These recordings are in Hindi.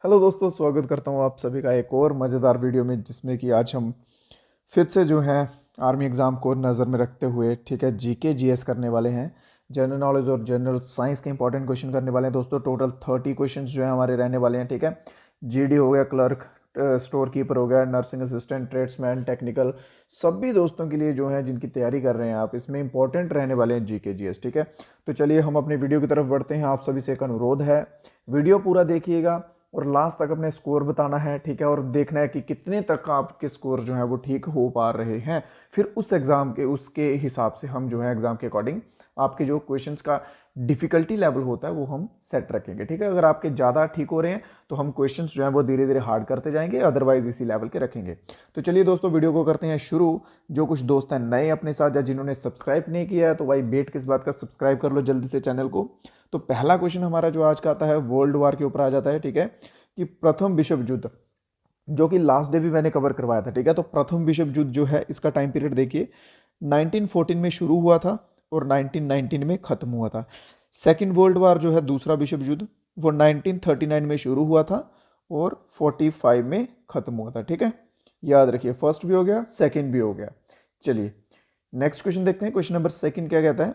हेलो दोस्तों, स्वागत करता हूँ आप सभी का एक और मज़ेदार वीडियो में, जिसमें कि आज हम फिर से जो है आर्मी एग्ज़ाम को नज़र में रखते हुए ठीक है जीके जीएस करने वाले हैं। जनरल नॉलेज और जनरल साइंस के इंपॉर्टेंट क्वेश्चन करने वाले हैं दोस्तों। टोटल 30 क्वेश्चंस जो है हमारे रहने वाले हैं। ठीक है, जीडी हो गया, क्लर्क, स्टोर कीपर हो गया, नर्सिंग असिस्टेंट, ट्रेड्समैन, टेक्निकल, सभी दोस्तों के लिए जो है जिनकी तैयारी कर रहे हैं आप, इसमें इंपॉर्टेंट रहने वाले हैं जीके जीएस। ठीक है, तो चलिए हम अपनी वीडियो की तरफ बढ़ते हैं। आप सभी से एक अनुरोध है, वीडियो पूरा देखिएगा और लास्ट तक अपने स्कोर बताना है। ठीक है, और देखना है कि कितने तक आपके स्कोर जो है वो ठीक हो पा रहे हैं। फिर उस एग्जाम के उसके हिसाब से हम जो है एग्जाम के अकॉर्डिंग आपके जो क्वेश्चंस का डिफिकल्टी लेवल होता है वो हम सेट रखेंगे। ठीक है, अगर आपके ज़्यादा ठीक हो रहे हैं तो हम क्वेश्चंस जो है वो धीरे धीरे हार्ड करते जाएंगे, अदरवाइज इसी लेवल के रखेंगे। तो चलिए दोस्तों, वीडियो को करते हैं शुरू। जो कुछ दोस्त हैं नए अपने साथ या जिन्होंने सब्सक्राइब नहीं किया है तो भाई वेट किस बात का, सब्सक्राइब कर लो जल्दी से चैनल को। तो पहला क्वेश्चन हमारा जो आज का आता है वर्ल्ड वार के ऊपर आ जाता है। ठीक है, कि प्रथम विश्व युद्ध, जो कि लास्ट डे भी मैंने कवर करवाया था। ठीक है, तो प्रथम विश्व युद्ध जो है इसका टाइम पीरियड देखिए, 1914 में शुरू हुआ था और 1919 में खत्म हुआ था। सेकेंड वर्ल्ड वार जो है दूसरा विश्व युद्ध, वो 1939 में शुरू हुआ था और 45 में खत्म हुआ था। ठीक है, याद रखिए, फर्स्ट भी हो गया, सेकेंड भी हो गया। चलिए नेक्स्ट क्वेश्चन देखते हैं। क्वेश्चन नंबर सेकेंड क्या कहता है,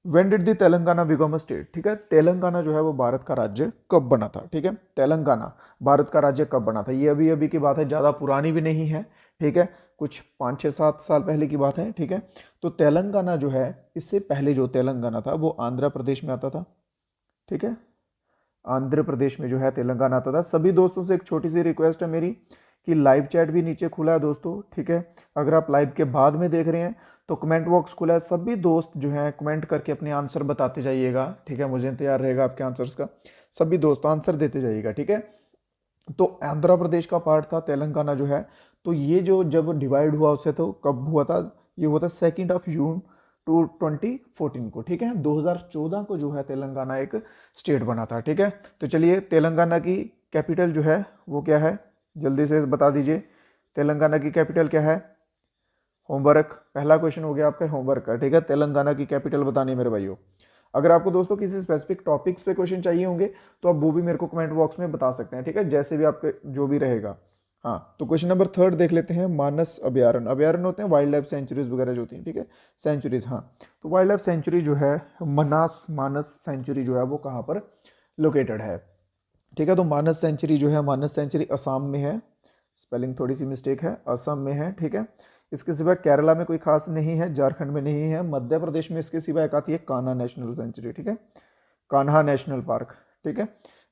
when did the Telangana become a state. ठीक है, तेलंगाना जो है वो भारत का राज्य कब बना था। ठीक है, तेलंगाना भारत का राज्य कब बना था, ये अभी अभी की बात है, ज़्यादा पुरानी भी नहीं है। ठीक है, कुछ 5 6 7 साल पहले की बात है। ठीक है, तो तेलंगाना जो है, इससे पहले जो तेलंगाना था वो आंध्र प्रदेश में आता था। ठीक है, आंध्र प्रदेश में जो है तेलंगाना आता था। सभी दोस्तों से एक छोटी सी रिक्वेस्ट है मेरी कि लाइव चैट भी नीचे खुला है दोस्तों। ठीक है, अगर आप लाइव के बाद में देख रहे हैं तो कमेंट बॉक्स खुला है, सभी दोस्त जो हैं कमेंट करके अपने आंसर बताते जाइएगा। ठीक है, मुझे इंतजार रहेगा आपके आंसर्स का। सभी दोस्त आंसर देते जाइएगा। ठीक है, तो आंध्र प्रदेश का पार्ट था तेलंगाना जो है। तो ये जो जब डिवाइड हुआ उससे, तो कब हुआ था, ये हुआ था 2 जून टू 2014 को। ठीक है, 2014 को जो है तेलंगाना एक स्टेट बना था। ठीक है, तो चलिए तेलंगाना की कैपिटल जो है वो क्या है, जल्दी से बता दीजिए। तेलंगाना की कैपिटल क्या है, होमवर्क, पहला क्वेश्चन हो गया आपका होमवर्क का। ठीक है, तेलंगाना की कैपिटल बतानी है मेरे भाइयों। अगर आपको दोस्तों किसी स्पेसिफिक टॉपिक्स पे क्वेश्चन चाहिए होंगे तो आप वो भी मेरे को कमेंट बॉक्स में बता सकते हैं। ठीक है, जैसे भी आपके जो भी रहेगा। हाँ, तो क्वेश्चन नंबर थर्ड देख लेते हैं। मानस अभ्यारण्य, अभ्यारण्य होते हैं वाइल्ड लाइफ सेंचुरीज वगैरह जो होती हैं। ठीक है, सेंचुरीज, हाँ, तो वाइल्ड लाइफ सेंचुरी जो है मनास, मानस सेंचुरी जो है वो कहाँ पर लोकेटेड है। ठीक है, तो मानस सेंचुरी जो है, मानस सेंचुरी असम में है। स्पेलिंग थोड़ी सी मिस्टेक है, असम में है। ठीक है, इसके सिवा केरला में कोई खास नहीं है, झारखंड में नहीं है, मध्य प्रदेश में इसके सिवा एक आती है कान्हा नेशनल सेंचुरी। ठीक है, कान्हा नेशनल पार्क। ठीक है,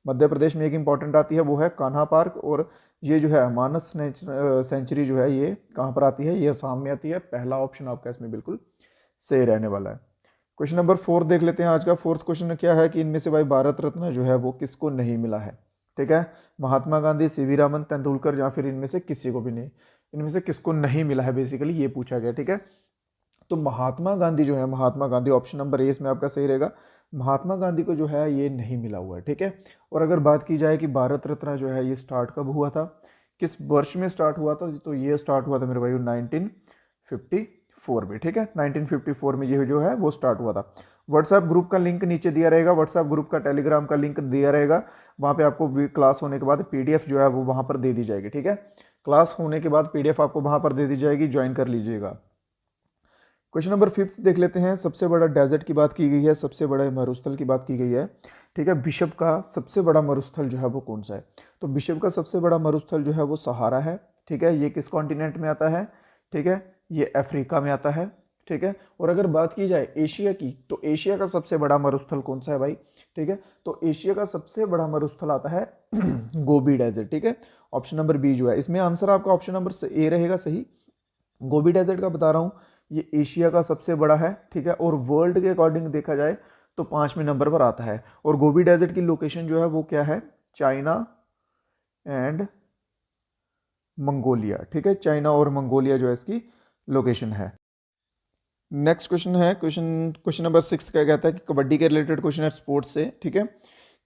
मध्य प्रदेश में एक इंपॉर्टेंट आती है वो है कान्हा पार्क। और ये जो है मानस सेंचुरी जो है ये कहाँ पर आती है, ये असम में आती है। पहला ऑप्शन आपका इसमें बिल्कुल सही रहने वाला है। क्वेश्चन नंबर 4 देख लेते हैं। आज का फोर्थ क्वेश्चन क्या है कि इनमें से भाई भारत रत्न जो है वो किसको नहीं मिला है। ठीक है, महात्मा गांधी, सीवी रामन, तेंदुलकर, या फिर इनमें से किसी को भी नहीं, इनमें से किसको नहीं मिला है, बेसिकली ये पूछा गया। ठीक है, तो महात्मा गांधी जो है, Mahatma Gandhi option number A इसमें आपका सही रहेगा। महात्मा गांधी को जो है ये नहीं मिला हुआ है। ठीक है, और अगर बात की जाए कि भारत रत्न जो है ये स्टार्ट कब हुआ था, किस वर्ष में स्टार्ट हुआ था, तो ये स्टार्ट हुआ था मेरे भाई 1954 में। ठीक है, 1954 में ये जो है वो स्टार्ट हुआ था। व्हाट्सएप ग्रुप का लिंक नीचे दिया रहेगा, व्हाट्सएप ग्रुप का, टेलीग्राम का लिंक दिया रहेगा। वहाँ पे आपको क्लास होने के बाद पीडीएफ जो है वो वहाँ पर दे दी जाएगी। ठीक है, क्लास होने के बाद पीडीएफ आपको वहाँ पर दे दी जाएगी, ज्वाइन कर लीजिएगा। क्वेश्चन नंबर 5 देख लेते हैं। सबसे बड़ा डेजर्ट की बात की गई है, सबसे बड़ा मरुस्थल की बात की गई है। ठीक है, विश्व का सबसे बड़ा मरुस्थल जो है वो कौन सा है, तो विश्व का सबसे बड़ा मरुस्थल जो है वो सहारा है। ठीक है, ये किस कॉन्टिनेंट में आता है, ठीक है, ये अफ्रीका में आता है। ठीक है, और अगर बात की जाए एशिया की, तो एशिया का सबसे बड़ा मरुस्थल कौन सा है भाई। ठीक है, तो एशिया का सबसे बड़ा मरुस्थल आता है गोबी डेजर्ट। ठीक है, ऑप्शन नंबर बी जो है इसमें आंसर आपका ऑप्शन नंबर ए रहेगा सही। गोबी डेजर्ट का बता रहा हूँ, ये एशिया का सबसे बड़ा है। ठीक है, और वर्ल्ड के अकॉर्डिंग देखा जाए तो 5वें नंबर पर आता है। और गोबी डेजर्ट की लोकेशन जो है वो क्या है, चाइना एंड मंगोलिया। ठीक है, चाइना और मंगोलिया जो है इसकी लोकेशन है। नेक्स्ट क्वेश्चन है, क्वेश्चन नंबर 6 क्या कहता है कि कबड्डी के रिलेटेड क्वेश्चन है स्पोर्ट्स से। ठीक है,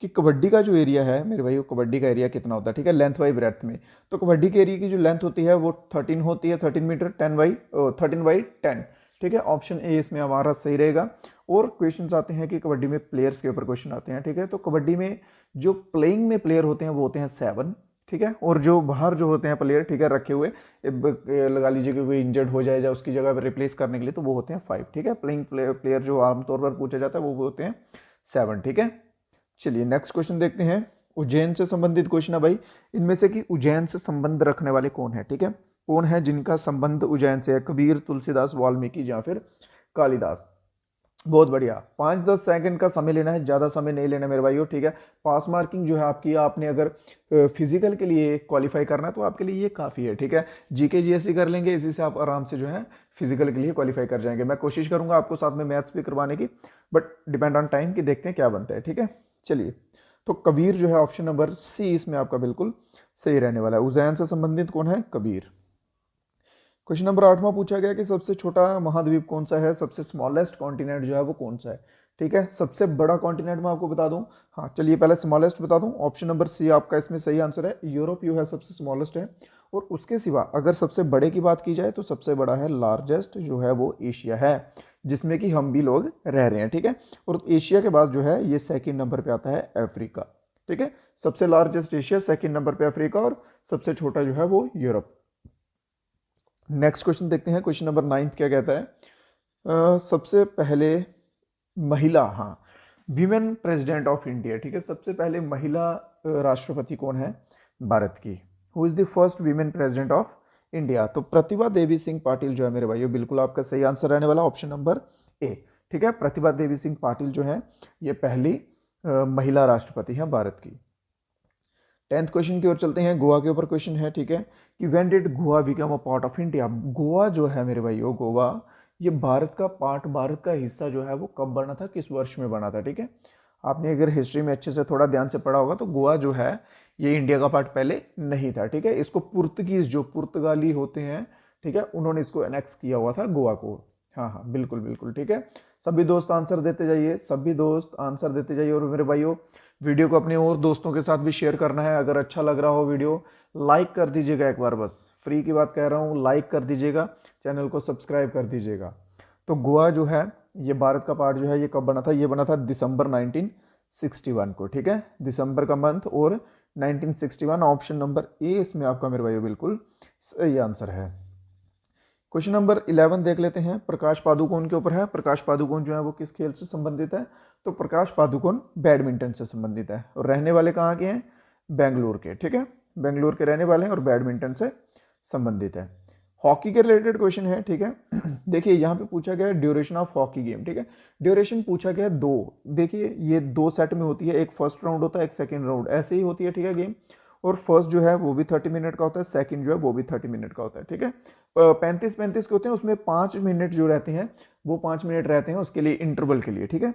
कि कबड्डी का जो एरिया है मेरे भाई, कबड्डी का एरिया कितना होता है। ठीक है, लेंथ बाई ब्रेथ में, तो कबड्डी के एरिया की जो लेंथ होती है वो 13 होती है, 13 मीटर, 13/10। ठीक है, ऑप्शन ए इसमें हमारा सही रहेगा। और क्वेश्चन आते हैं कि कबड्डी में प्लेयर्स के ऊपर क्वेश्चन आते हैं। ठीक है, तो कबड्डी में जो प्लेइंग में प्लेयर होते हैं वो होते हैं 7, ठीक है, और जो बाहर जो होते हैं प्लेयर, ठीक है, रखे हुए, लगा लीजिए कि कोई इंजर्ड हो जाए या उसकी जगह पर रिप्लेस करने के लिए, तो वो होते हैं 5, ठीक है। प्लेइंग प्लेयर जो आमतौर पर पूछा जाता है वो होते हैं 7, ठीक है। चलिए नेक्स्ट क्वेश्चन देखते हैं। उज्जैन से संबंधित क्वेश्चन है भाई, इनमें से कि उज्जैन से संबंध रखने वाले कौन है, ठीक है, कौन है जिनका संबंध उज्जैन से है, कबीर, तुलसीदास, वाल्मीकि या फिर कालिदास। बहुत बढ़िया, 5-10 सेकंड का समय लेना है, ज़्यादा समय नहीं लेना मेरे भाइयों, ठीक है। पास मार्किंग जो है आपकी, आपने अगर फिजिकल के लिए क्वालिफाई करना है तो आपके लिए ये काफ़ी है, ठीक है। जीके जीएससी कर लेंगे, इसी से आप आराम से जो है फिजिकल के लिए क्वालिफाई कर जाएंगे। मैं कोशिश करूंगा आपको साथ में मैथ्स भी करवाने की, बट डिपेंड ऑन टाइम की, देखते हैं क्या बनता है, ठीक है। चलिए, तो कबीर जो है ऑप्शन नंबर सी इसमें आपका बिल्कुल सही रहने वाला है। उज्जैन से संबंधित कौन है, कबीर। क्वेश्चन नंबर 8वां पूछा गया कि सबसे छोटा महाद्वीप कौन सा है, सबसे स्मॉलेस्ट कॉन्टिनेंट जो है वो कौन सा है, ठीक है। सबसे बड़ा कॉन्टिनेंट मैं आपको बता दूं, हाँ चलिए पहले स्मॉलेस्ट बता दूं, ऑप्शन नंबर सी आपका इसमें सही आंसर है। यूरोप जो है सबसे स्मॉलेस्ट है, और उसके सिवा अगर सबसे बड़े की बात की जाए तो सबसे बड़ा है लार्जेस्ट जो है वो एशिया है, जिसमें कि हम भी लोग रह रहे हैं, ठीक है। और एशिया के बाद जो है ये सेकेंड नंबर पे आता है अफ्रीका, ठीक है। सबसे लार्जेस्ट एशिया, सेकेंड नंबर पे अफ्रीका, और सबसे छोटा जो है वो यूरोप। नेक्स्ट क्वेश्चन देखते हैं, क्वेश्चन नंबर 9 क्या कहता है। सबसे पहले महिला, हाँ, वीमेन प्रेसिडेंट ऑफ इंडिया, ठीक है, सबसे पहले महिला राष्ट्रपति कौन है भारत की, who is the first women president of India. तो प्रतिभा देवी सिंह पाटिल जो है मेरे भाइयों, बिल्कुल आपका सही आंसर रहने वाला ऑप्शन नंबर ए, ठीक है। प्रतिभा देवी सिंह पाटिल जो है ये पहली महिला राष्ट्रपति है भारत की। 10th क्वेश्चन की ओर चलते हैं, गोवा के ऊपर क्वेश्चन है, ठीक है, कि when did Goa become a part of India. Goa जो है मेरे भाइयों, गोवा ये भारत का पार्ट, भारत का हिस्सा जो है वो कब बना था, किस वर्ष में बना था, ठीक है। आपने अगर हिस्ट्री में अच्छे से थोड़ा ध्यान से पढ़ा होगा तो गोवा जो है ये इंडिया का पार्ट पहले नहीं था, ठीक है। इसको पुर्तगीज, जो पुर्तगाली होते हैं, ठीक है, उन्होंने इसको एनेक्स किया हुआ था गोवा को। हाँ हाँ बिल्कुल बिल्कुल, ठीक है। सभी दोस्त आंसर देते जाइए, सभी दोस्त आंसर देते जाइए, और मेरे भाइयों वीडियो को अपने और दोस्तों के साथ भी शेयर करना है। अगर अच्छा लग रहा हो वीडियो, लाइक कर दीजिएगा एक बार, बस फ्री की बात कह रहा हूँ, लाइक कर दीजिएगा, चैनल को सब्सक्राइब कर दीजिएगा। तो गोवा जो है ये भारत का पार्ट जो है ये कब बना था, ये बना था दिसंबर 1961 को, ठीक है, दिसंबर का मंथ, और 1961 ऑप्शन नंबर ए इसमें आपका मेरे भाइयों बिल्कुल सही आंसर है। क्वेश्चन नंबर 11 देख लेते हैं, प्रकाश पादुकोण के ऊपर है। प्रकाश पादुकोण जो है वो किस खेल से संबंधित है, तो प्रकाश पादुकोण बैडमिंटन से संबंधित है, और रहने वाले कहाँ के हैं, बेंगलुरु के, ठीक है, बेंगलुरु के रहने वाले हैं और बैडमिंटन से संबंधित है। हॉकी के रिलेटेड क्वेश्चन है, ठीक है। देखिए यहाँ पे पूछा गया है ड्यूरेशन ऑफ हॉकी गेम, ठीक है, ड्यूरेशन पूछा गया है 2, देखिए ये 2 सेट में होती है, एक फर्स्ट राउंड होता है, एक सेकेंड राउंड, ऐसे ही होती है, ठीक है गेम। और फर्स्ट जो है वो भी 30 मिनट का होता है, सेकंड जो है वो भी 30 मिनट का होता है, ठीक है। 35-35 के होते हैं, उसमें 5 मिनट जो रहते हैं वो 5 मिनट रहते हैं उसके लिए, इंटरवल के लिए, ठीक है,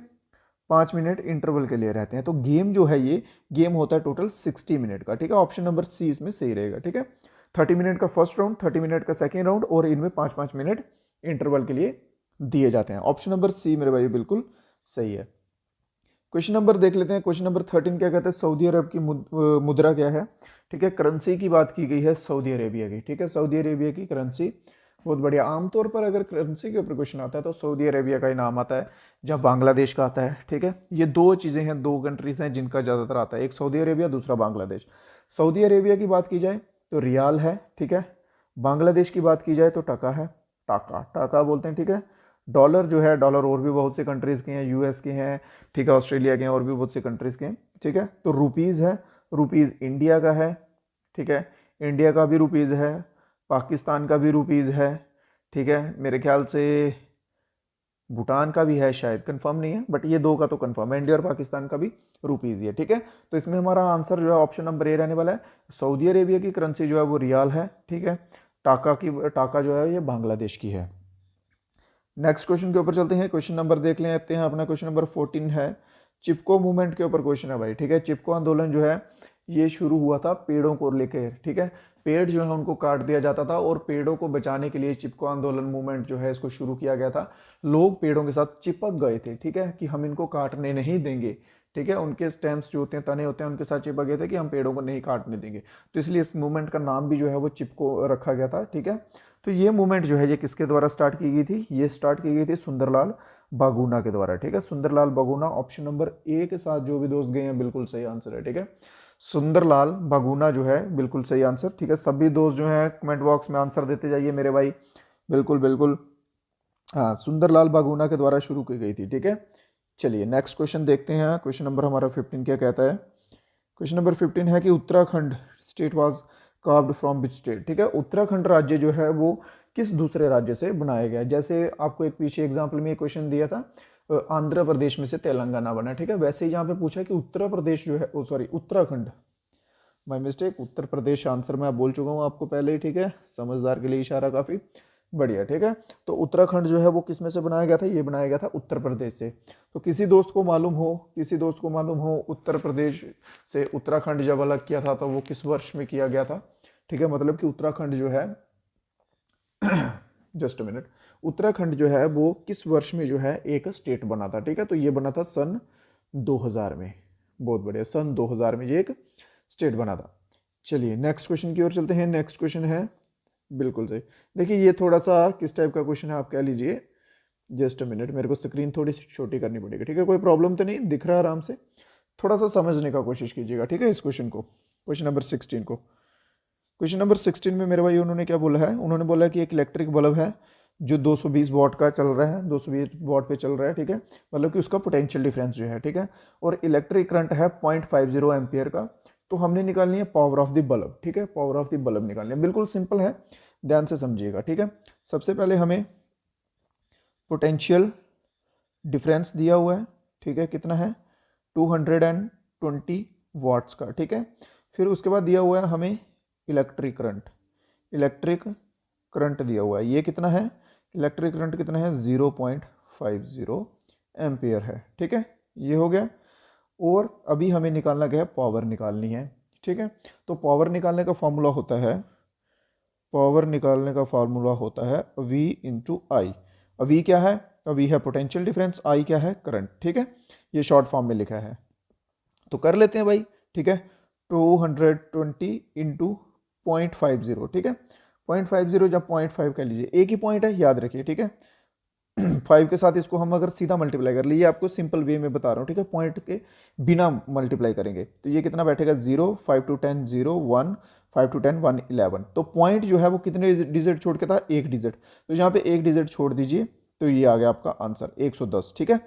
5 मिनट इंटरवल के लिए रहते हैं। तो गेम जो है ये गेम होता है टोटल 60 मिनट का, ठीक है, ऑप्शन नंबर सी इसमें सही रहेगा, ठीक है। 30 मिनट का फर्स्ट राउंड, 30 मिनट का सेकेंड राउंड, और इनमें 5-5 मिनट इंटरवल के लिए दिए जाते हैं। ऑप्शन नंबर सी मेरे भाई बिल्कुल सही है। क्वेश्चन नंबर देख लेते हैं, क्वेश्चन नंबर 13 क्या कहते हैं, सऊदी अरब की मुद्रा क्या है, ठीक है, करेंसी की बात की गई है सऊदी अरेबिया की, ठीक है, सऊदी अरेबिया की करेंसी। बहुत बढ़िया, आमतौर पर अगर करेंसी के ऊपर क्वेश्चन आता है तो सऊदी अरेबिया का ही नाम आता है, जहाँ बांग्लादेश का आता है, ठीक है। ये 2 चीज़ें हैं, 2 कंट्रीज हैं जिनका ज़्यादातर आता है, एक सऊदी अरेबिया, दूसरा बांग्लादेश। सऊदी अरेबिया की बात की जाए तो रियाल है, ठीक है। बांग्लादेश की बात की जाए तो टका है, टाका टाका बोलते हैं, ठीक है। डॉलर जो है, डॉलर और भी बहुत से कंट्रीज़ के हैं, यूएस के हैं, ठीक है, ऑस्ट्रेलिया के हैं, और भी बहुत से कंट्रीज़ के हैं, ठीक है। तो रुपीज़ है, रुपीज़ इंडिया का है, ठीक है, इंडिया का भी रुपीज़ है, पाकिस्तान का भी रुपीज़ है, ठीक है, मेरे ख्याल से भूटान का भी है, शायद कंफर्म नहीं है, बट ये 2 का तो कंफर्म है, इंडिया और पाकिस्तान का भी रुपीज़ ही है, ठीक है। तो इसमें हमारा आंसर जो है ऑप्शन नंबर ए रहने वाला है। सऊदी अरेबिया की करेंसी जो है वो रियाल है, ठीक है, टाका जो है ये बांग्लादेश की है। नेक्स्ट क्वेश्चन के ऊपर चलते हैं, क्वेश्चन नंबर देख लेते हैं अपना, क्वेश्चन नंबर 14 है, चिपको मूवमेंट के ऊपर क्वेश्चन है भाई, ठीक है। चिपको आंदोलन जो है ये शुरू हुआ था पेड़ों को लेकर, ठीक है, पेड़ जो है उनको काट दिया जाता था, और पेड़ों को बचाने के लिए चिपको आंदोलन मूवमेंट जो है इसको शुरू किया गया था। लोग पेड़ों के साथ चिपक गए थे, ठीक है, कि हम इनको काटने नहीं देंगे, ठीक है, उनके स्टेम्स जो होते हैं, तने होते हैं, उनके साथ चिपक गए थे कि हम पेड़ों को नहीं काटने देंगे। तो इसलिए इस मूवमेंट का नाम भी जो है वो चिपको रखा गया था, ठीक है। तो ये मूवमेंट जो है ये किसके द्वारा स्टार्ट की गई थी, ये स्टार्ट की गई थी सुंदरलाल बागुना के द्वारा, ठीक है, सुंदरलाल बागुना। ऑप्शन नंबर ए के साथ जो भी दोस्त गए हैं बिल्कुल सही आंसर है, ठीक है, सुंदरलाल बागुना जो है बिल्कुल सही आंसर, ठीक है। सभी दोस्त जो है कमेंट बॉक्स में आंसर देते जाइए मेरे भाई, बिल्कुल बिल्कुल, हाँ, सुंदरलाल बागुना के द्वारा शुरू की गई थी, ठीक है। चलिए नेक्स्ट क्वेश्चन देखते हैं। क्वेश्चन नंबर हमारा 15 क्या कहता है। क्वेश्चन नंबर 15 है कि Uttarakhand state was carved from which state, ठीक है, उत्तराखंड राज्य जो है वो किस दूसरे राज्य से बनाया गया। जैसे आपको एक पीछे एग्जाम्पल में क्वेश्चन दिया था, आंध्र प्रदेश में से तेलंगाना बना, ठीक है, वैसे ही यहाँ पे पूछा कि उत्तर प्रदेश जो है, sorry Uttarakhand, my mistake, Uttar Pradesh answer मैं बोल चुका हूँ आपको पहले ही, ठीक है, समझदार के लिए इशारा काफी बढ़िया, ठीक है। तो उत्तराखंड जो है वो किस में से बनाया गया था, ये बनाया गया था उत्तर प्रदेश से। तो किसी दोस्त को मालूम हो उत्तर प्रदेश से उत्तराखंड जब अलग किया था तो वो किस वर्ष में किया गया था, ठीक है, मतलब कि उत्तराखंड जो है जस्ट मिनट, उत्तराखंड जो है वो किस वर्ष में जो है एक स्टेट बना था, ठीक है, तो ये बना था सन 2000 में। बहुत बढ़िया, सन 2000 में ये एक स्टेट बना था। चलिए नेक्स्ट क्वेश्चन की ओर चलते हैं। नेक्स्ट क्वेश्चन है, बिल्कुल सही, देखिए ये थोड़ा सा किस टाइप का क्वेश्चन है आप कह लीजिए, जस्ट अ मिनट, मेरे को स्क्रीन थोड़ी सी छोटी करनी पड़ेगी, ठीक है, कोई प्रॉब्लम तो नहीं, दिख रहा है आराम से, थोड़ा सा समझने का कोशिश कीजिएगा, ठीक है, इस क्वेश्चन को, क्वेश्चन नंबर 16 को। क्वेश्चन नंबर 16 में मेरे भाई उन्होंने क्या बोला है, उन्होंने बोला कि एक इलेक्ट्रिक बल्ब है जो 220 वॉट का चल रहा है, 220 वॉट पे चल रहा है, ठीक है, मतलब कि उसका पोटेंशियल डिफरेंस जो है, ठीक है, और इलेक्ट्रिक करंट है 0.50 एम्पियर का। तो हमने निकालनी है पावर ऑफ द बल्ब, ठीक है, पावर ऑफ द बल्ब निकालनी है, बिल्कुल सिंपल है, ध्यान से समझिएगा, ठीक है। सबसे पहले हमें पोटेंशियल डिफरेंस दिया हुआ है, ठीक है, कितना है 220 वाट्स का, ठीक है। फिर उसके बाद दिया हुआ है हमें इलेक्ट्रिक करंट दिया हुआ है, ये कितना है, इलेक्ट्रिक करंट कितना है 0.50 एम्पियर है, ठीक है, ये हो गया। और अभी हमें निकालना क्या है, पावर निकालनी है, ठीक है। तो पावर निकालने का फॉर्मूला होता है V इंटू आई। V क्या है, V है पोटेंशियल डिफरेंस, I क्या है करंट, ठीक है, ये शॉर्ट फॉर्म में लिखा है, तो कर लेते हैं भाई, ठीक है, 220 इंटू 0.50, ठीक है, 0.50 जब 0.5 कह लीजिए, एक ही पॉइंट है याद रखिए, ठीक है, 5 के साथ इसको हम अगर सीधा मल्टीप्लाई कर लिए, आपको सिंपल वे में बता रहा हूँ, ठीक है, पॉइंट के बिना मल्टीप्लाई करेंगे तो ये कितना बैठेगा 0, 5 to 10 0, 1, 5 to 10 1, 11। तो पॉइंट जो है वो कितने डिजिट छोड़ के था, एक डिजिट, तो यहाँ पे एक डिजिट छोड़ दीजिए, तो ये आ गया आपका आंसर 110, ठीक है,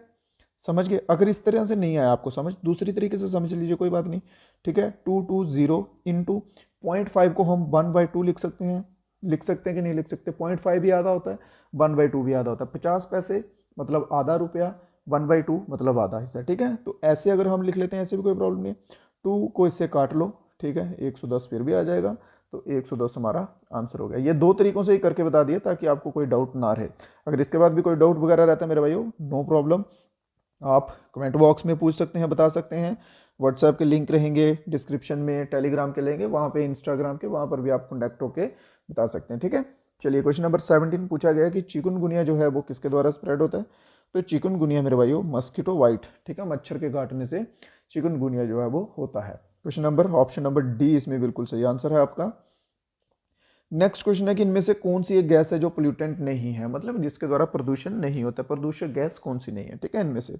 समझ गए। अगर इस तरह से नहीं आया आपको समझ, दूसरी तरीके से समझ लीजिए, कोई बात नहीं, ठीक है, 220 इंटू 0.5 को हम 1/2 लिख सकते हैं कि नहीं लिख सकते, 0.5 भी आधा होता है, 1/2 भी आधा होता है, 50 पैसे मतलब आधा रुपया, 1/2 मतलब आधा हिस्सा, ठीक है। तो ऐसे अगर हम लिख लेते हैं, ऐसे भी कोई प्रॉब्लम नहीं है, 2 को इससे काट लो, ठीक है, 110 फिर भी आ जाएगा, तो 110 हमारा आंसर हो गया। ये दो तरीकों से ही करके बता दिया ताकि आपको कोई डाउट ना रहे। अगर इसके बाद भी कोई डाउट वगैरह रहता है मेरे भाइयों, नो प्रॉब्लम, आप कमेंट बॉक्स में पूछ सकते हैं, बता सकते हैं, व्हाट्सएप के लिंक रहेंगे डिस्क्रिप्शन में, टेलीग्राम के लेंगे वहाँ पे, इंस्टाग्राम के वहाँ पर भी आप कॉन्टैक्ट होके बता सकते हैं, ठीक है। चलिए क्वेश्चन नंबर 17 पूछा गया कि चिकनगुनिया जो है वो किसके द्वारा स्प्रेड होता है। तो चिकनगुनिया मेरे भाइयों मस्कीटो वाइट, ठीक है, मच्छर के काटने से चिकनगुनिया जो है वो होता है। Question number, option number D इसमें बिल्कुल सही आंसर है आपका। नेक्स्ट क्वेश्चन है कि इनमें से कौन सी एक गैस है जो पोल्यूटेंट नहीं है, मतलब जिसके द्वारा प्रदूषण नहीं होता, प्रदूषक गैस कौन सी नहीं है, ठीक है, इनमें से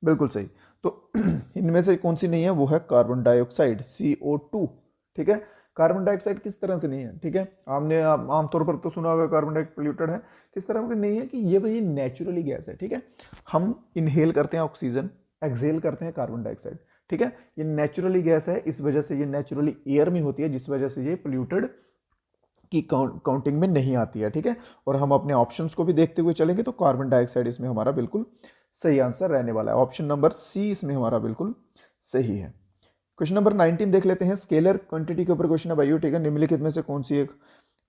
बिल्कुल सही। तो इनमें से कौन सी नहीं है, वो है कार्बन डाइऑक्साइड, CO2, ठीक है। कार्बन डाइऑक्साइड किस तरह से नहीं है, ठीक है, आपने आमतौर पर तो सुना होगा कार्बन डाइऑक्साइड पोल्यूटेड है, किस तरह का नहीं है कि ये नेचुरली गैस है, ठीक है, हम इनहेल करते हैं ऑक्सीजन, एक्सहेल करते हैं कार्बन डाइऑक्साइड, ठीक है, ये नेचुरली गैस है, इस वजह से ये नेचुरली एयर में होती है, जिस वजह से ये पोल्यूटेड की काउंटिंग में नहीं आती है, ठीक है। और हम अपने ऑप्शंस को भी देखते हुए चलेंगे तो कार्बन डाइऑक्साइड इसमें हमारा बिल्कुल सही आंसर रहने वाला है, ऑप्शन नंबर सी इसमें हमारा बिल्कुल सही है। क्वेश्चन नंबर 19 देख लेते हैं, स्केलर क्वांटिटी के ऊपर क्वेश्चन है भाइयों, ठीक है, निम्नलिखित में से कौन सी एक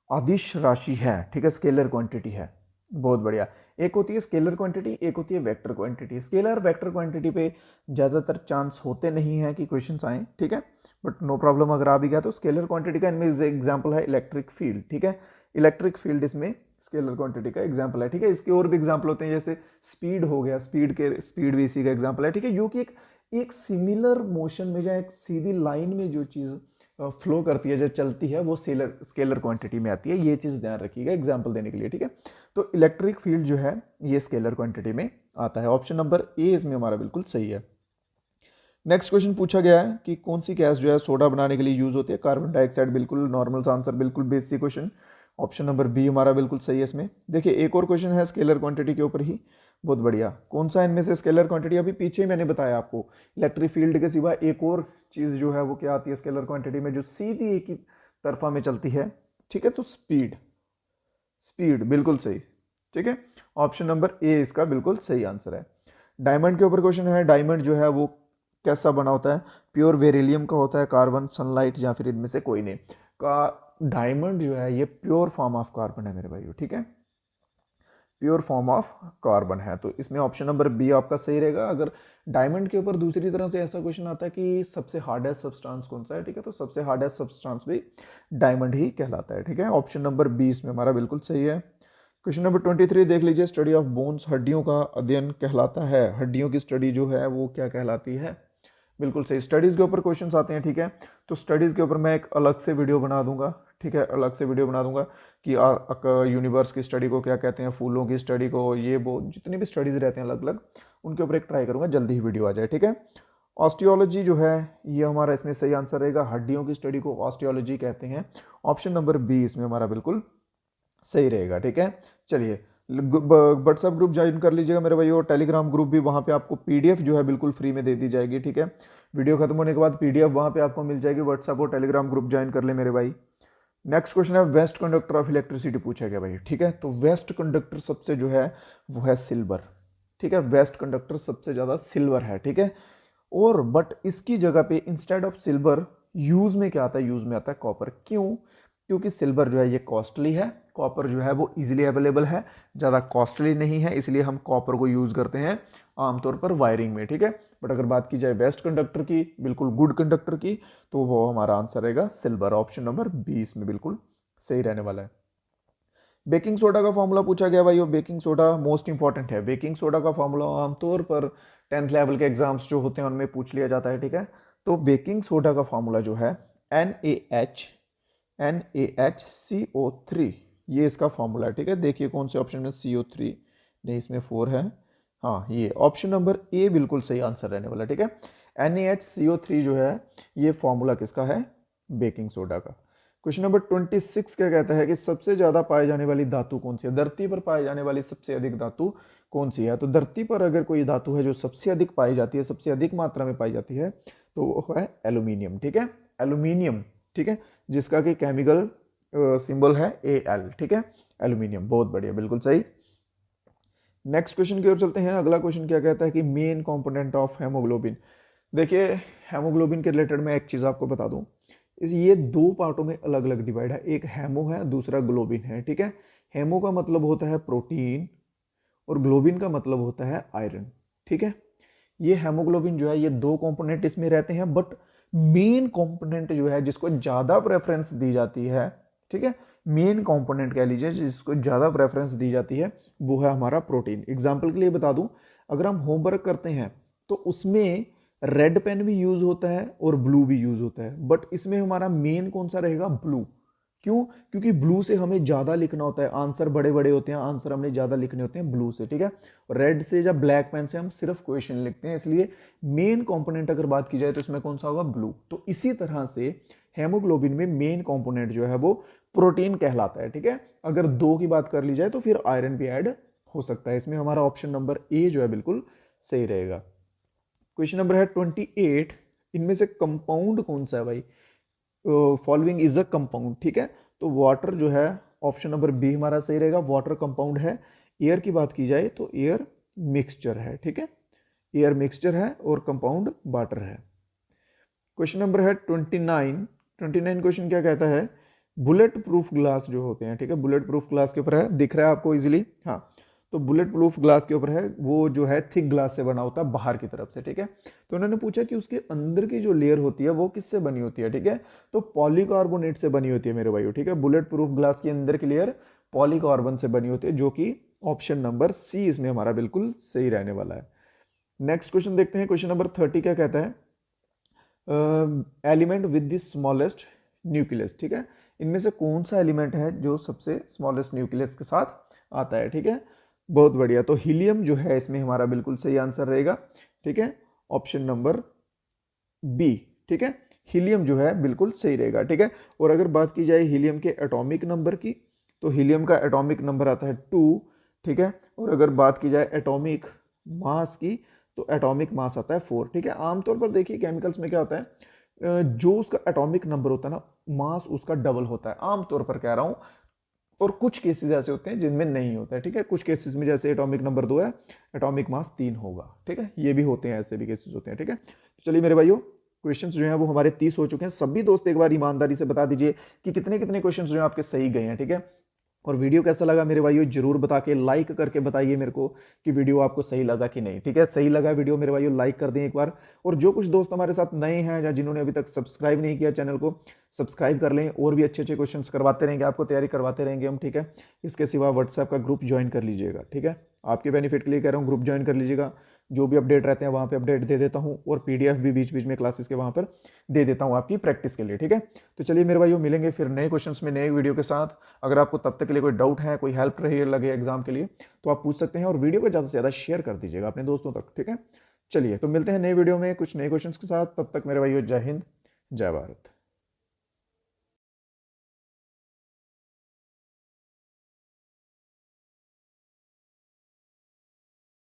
अदिश राशि है, ठीक है, स्केलर क्वांटिटी है, बहुत बढ़िया। एक होती है स्केलर क्वांटिटी, एक होती है vector quantity. Scalar vector quantity पे ज्यादातर चांस होते नहीं है कि क्वेश्चंस आए, ठीक है, बट नो प्रॉब्लम, अगर आ भी गया तो स्केलर क्वांटिटी का इनमें एग्जांपल है इलेक्ट्रिक फील्ड, ठीक है, इलेक्ट्रिक फील्ड इसमें स्केलर क्वांटिटी का एग्जांपल है, ठीक है। इसके और भी एग्जांपल होते हैं, जैसे स्पीड हो गया, स्पीड भी इसी का एग्जांपल है, ठीक है, जो कि एक सिमिलर मोशन में या एक सीधी लाइन में जो चीज फ्लो करती है, जो चलती है, वो स्केलर क्वांटिटी में आती है। ये चीज़ ध्यान रखिएगा एग्जाम्पल देने के लिए, ठीक है। तो इलेक्ट्रिक फील्ड जो है ये स्केलर क्वांटिटी में आता है। ऑप्शन नंबर ए इसमें हमारा बिल्कुल सही है। नेक्स्ट क्वेश्चन पूछा गया है कि कौन सी गैस जो है सोडा बनाने के लिए यूज होती है? Carbon dioxide. बिल्कुल नॉर्मल आंसर, बिल्कुल basic question. Option number B हमारा बिल्कुल सही है इसमें। देखिए एक और क्वेश्चन है स्केलर क्वांटिटी के ऊपर ही, बहुत बढ़िया। कौन सा इनमें से स्केलर क्वांटिटी, अभी पीछे ही मैंने बताया आपको, इलेक्ट्रिक फील्ड के सिवा एक और चीज जो है वो क्या आती है स्केलर क्वांटिटी में, जो सीधी एक ही तरफा में चलती है, ठीक है। तो स्पीड, स्पीड बिल्कुल सही, ठीक है। ऑप्शन नंबर ए इसका बिल्कुल सही आंसर है। डायमंड के ऊपर क्वेश्चन है। डायमंड जो है वो कैसा बना होता है? प्योर बेरिलियम का होता है, कार्बन, सनलाइट, या फिर इनमें से कोई नहीं का। डायमंड जो है ये प्योर फॉर्म ऑफ कार्बन है मेरे भाइयों, ठीक है, प्योर फॉर्म ऑफ कार्बन है। तो इसमें ऑप्शन नंबर बी आपका सही रहेगा। अगर डायमंड के ऊपर दूसरी तरह से ऐसा क्वेश्चन आता है कि सबसे हार्डेस्ट सब्सटेंस कौन सा है, ठीक है, तो सबसे हार्डेस्ट सब्सटेंस भी डायमंड ही कहलाता है, ठीक है। ऑप्शन नंबर बी इसमें हमारा बिल्कुल सही है। क्वेश्चन नंबर 23 देख लीजिए। स्टडी ऑफ बोन्स, हड्डियों का अध्ययन कहलाता है। हड्डियों की स्टडी जो है वो क्या कहलाती है? बिल्कुल सही। स्टडीज के ऊपर क्वेश्चंस आते हैं, ठीक है। तो स्टडीज के ऊपर मैं एक अलग से वीडियो बना दूंगा, ठीक है, अलग से वीडियो बना दूंगा कि यूनिवर्स की स्टडी को क्या कहते हैं, फूलों की स्टडी को, ये वो जितनी भी स्टडीज रहते हैं अलग अलग, उनके ऊपर एक ट्राई करूंगा, जल्दी ही वीडियो आ जाए, ठीक है। ऑस्टियोलॉजी जो है ये हमारा इसमें सही आंसर रहेगा। हड्डियों की स्टडी को ऑस्टियोलॉजी कहते हैं। ऑप्शन नंबर बी इसमें हमारा बिल्कुल सही रहेगा, ठीक है। चलिए व्हाट्सएप ग्रुप ज्वाइन कर लीजिएगा मेरे भाई, और टेलीग्राम ग्रुप भी, वहाँ पे आपको पीडीएफ जो है बिल्कुल फ्री में दे दी जाएगी, ठीक है। वीडियो खत्म होने के बाद पीडीएफ वहाँ पे आपको मिल जाएगी। व्हाट्सएप और टेलीग्राम ग्रुप ज्वाइन कर ले मेरे भाई। नेक्स्ट क्वेश्चन है वेस्ट कंडक्टर ऑफ इलेक्ट्रिसिटी पूछा गया भाई, ठीक है। तो वेस्ट कंडक्टर सबसे जो है वो है सिल्वर, ठीक है। वेस्ट कंडक्टर सबसे ज़्यादा सिल्वर है, ठीक है। और बट इसकी जगह पे इंस्टेड ऑफ सिल्वर यूज में क्या आता है? यूज में आता है कॉपर। क्यों? क्योंकि सिल्वर जो है ये कॉस्टली है, कॉपर जो है वो इजीली अवेलेबल है, ज़्यादा कॉस्टली नहीं है, इसलिए हम कॉपर को यूज़ करते हैं आमतौर पर वायरिंग में, ठीक है। बट अगर बात की जाए बेस्ट कंडक्टर की, बिल्कुल गुड कंडक्टर की, तो वो हमारा आंसर रहेगा सिल्वर। ऑप्शन नंबर 20 में बिल्कुल सही रहने वाला है। बेकिंग सोडा का फॉर्मूला पूछा गया भाई, बेकिंग सोडा मोस्ट इंपॉर्टेंट है। बेकिंग सोडा का फॉर्मूला आमतौर पर 10th लेवल के एग्जाम्स जो होते हैं उनमें पूछ लिया जाता है, ठीक है। तो बेकिंग सोडा का फॉर्मूला जो है NaHCO3, ये इसका फॉर्मूला है, ठीक है। देखिए कौन से ऑप्शन में CO3 नहीं, इसमें 4 है, हाँ ये ऑप्शन नंबर ए बिल्कुल सही आंसर रहने वाला, ठीक है। NaHCO3 जो है ये फॉर्मूला किसका है? बेकिंग सोडा का। क्वेश्चन नंबर 26 क्या कहता है कि सबसे ज्यादा पाई जाने वाली धातु कौन सी है? धरती पर पाई जाने वाली सबसे अधिक धातु कौन सी है? तो धरती पर अगर कोई धातु है जो सबसे अधिक पाई जाती है, सबसे अधिक मात्रा में पाई जाती है, तो वो है एल्यूमिनियम, ठीक है। एल्यूमिनियम, ठीक है, जिसका कि केमिकल सिंबल है Al, ठीक है, एल्यूमिनियम। बहुत बढ़िया, बिल्कुल सही। नेक्स्ट क्वेश्चन की ओर चलते हैं। अगला क्वेश्चन क्या कहता है कि मेन कंपोनेंट ऑफ हेमोग्लोबिन। देखिए हेमोग्लोबिन के रिलेटेड मैं एक चीज आपको बता दूं, ये दो पार्टों में अलग अलग डिवाइड है, एक हेमो है, दूसरा ग्लोबिन है, ठीक है। हेमो का मतलब होता है प्रोटीन और ग्लोबिन का मतलब होता है आयरन, ठीक है। ये हेमोग्लोबिन जो है ये दो कंपोनेंट इसमें रहते हैं, बट मेन कंपोनेंट जो है जिसको ज्यादा प्रेफरेंस दी जाती है, ठीक है, मेन कंपोनेंट कह लीजिए जिसको ज्यादा प्रेफरेंस दी जाती है, वो है हमारा प्रोटीन। एग्जांपल के लिए बता दूं, अगर हम होमवर्क करते हैं तो उसमें रेड पेन भी यूज होता है और ब्लू भी यूज होता है, बट इसमें हमारा मेन कौन सा रहेगा? ब्लू। क्यों? क्योंकि ब्लू से हमें ज्यादा लिखना होता है, आंसर बड़े बड़े होते हैं, आंसर हमने ज्यादा लिखने होते हैं ब्लू से, ठीक है। रेड से या ब्लैक पेन से हम सिर्फ क्वेश्चन लिखते हैं, इसलिए मेन कंपोनेंट अगर बात की जाए तो इसमें कौन सा होगा? ब्लू। तो इसी तरह से हेमोग्लोबिन में मेन कंपोनेंट जो है वो प्रोटीन कहलाता है, ठीक है। अगर दो की बात कर ली जाए तो फिर आयरन भी ऐड हो सकता है। इसमें हमारा ऑप्शन नंबर ए जो है बिल्कुल सही रहेगा। क्वेश्चन नंबर है 28, इनमें से कंपाउंड कौन सा है भाई? फॉलोइंग इज अ कंपाउंड, ठीक है। तो वाटर जो है ऑप्शन नंबर बी हमारा सही रहेगा, वाटर कंपाउंड है। एयर की बात की जाए तो एयर मिक्सचर है, ठीक है, एयर मिक्सचर है और कंपाउंड वाटर है। क्वेश्चन नंबर है 29 क्वेश्चन क्या कहता है? बुलेट प्रूफ ग्लास जो होते हैं, ठीक है, बुलेट प्रूफ ग्लास के ऊपर है, दिख रहा है आपको इजीली, हाँ। तो बुलेट प्रूफ ग्लास के ऊपर है, वो जो है थिक ग्लास से बना होता है बाहर की तरफ से, ठीक है। तो उन्होंने पूछा कि उसके अंदर की जो लेयर होती है वो किससे बनी होती है, ठीक है। तो पॉलीकार्बोनेट से बनी होती है मेरे भाइयों, ठीक है। बुलेट प्रूफ ग्लास के अंदर की लेयर पॉलीकार्बन से बनी होती है, जो कि ऑप्शन नंबर सी इसमें हमारा बिल्कुल सही रहने वाला है। नेक्स्ट क्वेश्चन देखते हैं। क्वेश्चन नंबर 30 क्या कहता है? Element with the smallest nucleus, ठीक है, इनमें से कौन सा एलिमेंट है जो सबसे स्मॉलेस्ट न्यूक्लियस के साथ आता है, ठीक है, बहुत बढ़िया। तो हीलियम जो है इसमें हमारा बिल्कुल सही आंसर रहेगा, ठीक है, ऑप्शन नंबर बी, ठीक है, हीलियम जो है बिल्कुल सही रहेगा, ठीक है। और अगर बात की जाए हीलियम के एटॉमिक नंबर की, तो हीलियम का एटॉमिक नंबर आता है 2, ठीक है। और अगर बात की जाए एटॉमिक मास की, तो एटॉमिक मास आता है 4, ठीक है। आमतौर पर देखिए केमिकल्स में क्या होता है, जो उसका एटॉमिक नंबर होता है ना, मास उसका डबल होता है, आमतौर पर कह रहा हूं। और कुछ केसेस ऐसे होते हैं जिनमें नहीं होता है, ठीक है, कुछ केसेस में जैसे एटॉमिक नंबर 2 है, एटॉमिक मास 3 होगा, ठीक है, ये भी होते हैं, ऐसे भी केसेस होते हैं, ठीक है। तो चलिए मेरे भाइयों, क्वेश्चंस जो हैं वो हमारे 30 हो चुके हैं। सभी दोस्त एक बार ईमानदारी से बता दीजिए कि कितने कितने क्वेश्चंस जो हैं आपके सही गए हैं, ठीक है। और वीडियो कैसा लगा मेरे भाइयों जरूर बता के लाइक करके बताइए मेरे को कि वीडियो आपको सही लगा कि नहीं, ठीक है। सही लगा वीडियो मेरे भाइयों लाइक कर दें एक बार। और जो कुछ दोस्त हमारे साथ नए हैं या जिन्होंने अभी तक सब्सक्राइब नहीं किया चैनल को, सब्सक्राइब कर लें, और भी अच्छे अच्छे क्वेश्चंस करवाते रहेंगे, आपको तैयारी करवाते रहेंगे हम, ठीक है। इसके सिवा व्हाट्सएप का ग्रुप ज्वाइन कर लीजिएगा, ठीक है, आपके बेनिफिट के लिए कह रहा हूँ, ग्रुप ज्वाइन कर लीजिएगा। जो भी अपडेट रहते हैं वहाँ पे अपडेट दे देता हूँ, और पीडीएफ भी बीच बीच में क्लासेस के वहाँ पर दे देता हूँ आपकी प्रैक्टिस के लिए, ठीक है। तो चलिए मेरे भाइयों, मिलेंगे फिर नए क्वेश्चंस में नए वीडियो के साथ। अगर आपको तब तक के लिए कोई डाउट है, कोई हेल्प रही लगे एग्जाम के लिए, तो आप पूछ सकते हैं, और वीडियो को ज़्यादा से ज़्यादा शेयर कर दीजिएगा अपने दोस्तों तक, ठीक है। चलिए तो मिलते हैं नए वीडियो में कुछ नए क्वेश्चंस के साथ, तब तक मेरे भाइयों जय हिंद जय भारत।